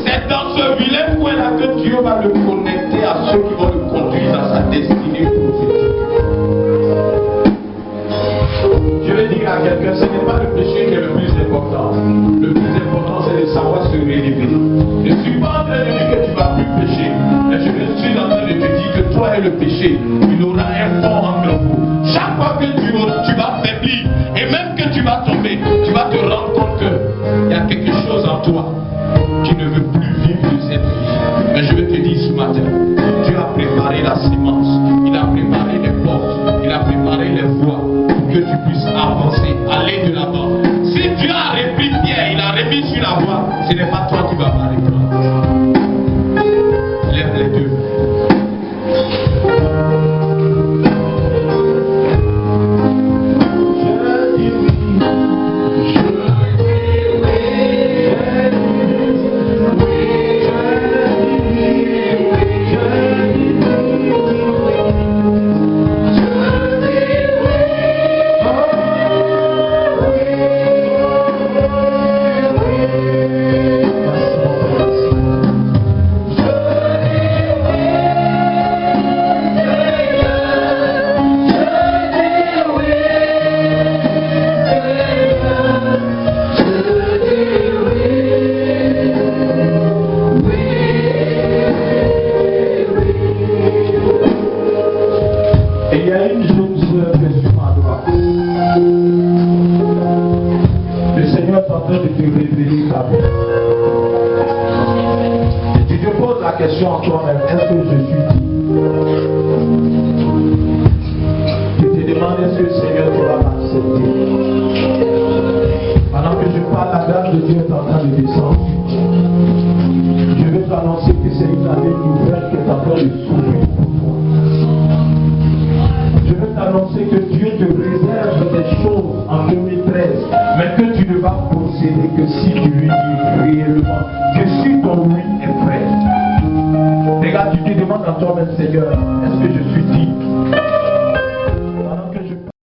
C'est dans ce vilain point-là que Dieu va le connecter à ceux qui vont le conduire dans sa destinée prophétique. Je vais dire à quelqu'un, ce n'est pas le péché qui est le plus important. Le plus important, c'est de savoir se relever. Je ne suis pas en train de dire que tu ne vas plus pécher, mais je suis en train de te dire que toi et le péché, il aura un fort entre vous. Chaque fois que tu vas faiblir, et même que tu vas tomber, tu vas te rendre compte qu'il y a quelque chose en toi qui ne veut plus vivre de cette vie. Mais je vais te dire ce matin, Dieu a préparé la sémence, il a préparé les portes, il a préparé les voies pour que tu puisses avancer, aller de l'avant. Si Dieu a repris Pierre, il a remis sur la voie, ce n'est pas toi qui vas pas reprendre. Lève les deux. Que si tu lui dis réellement, que si ton oui est prêt, regarde, à toi-même, Seigneur. Est-ce que je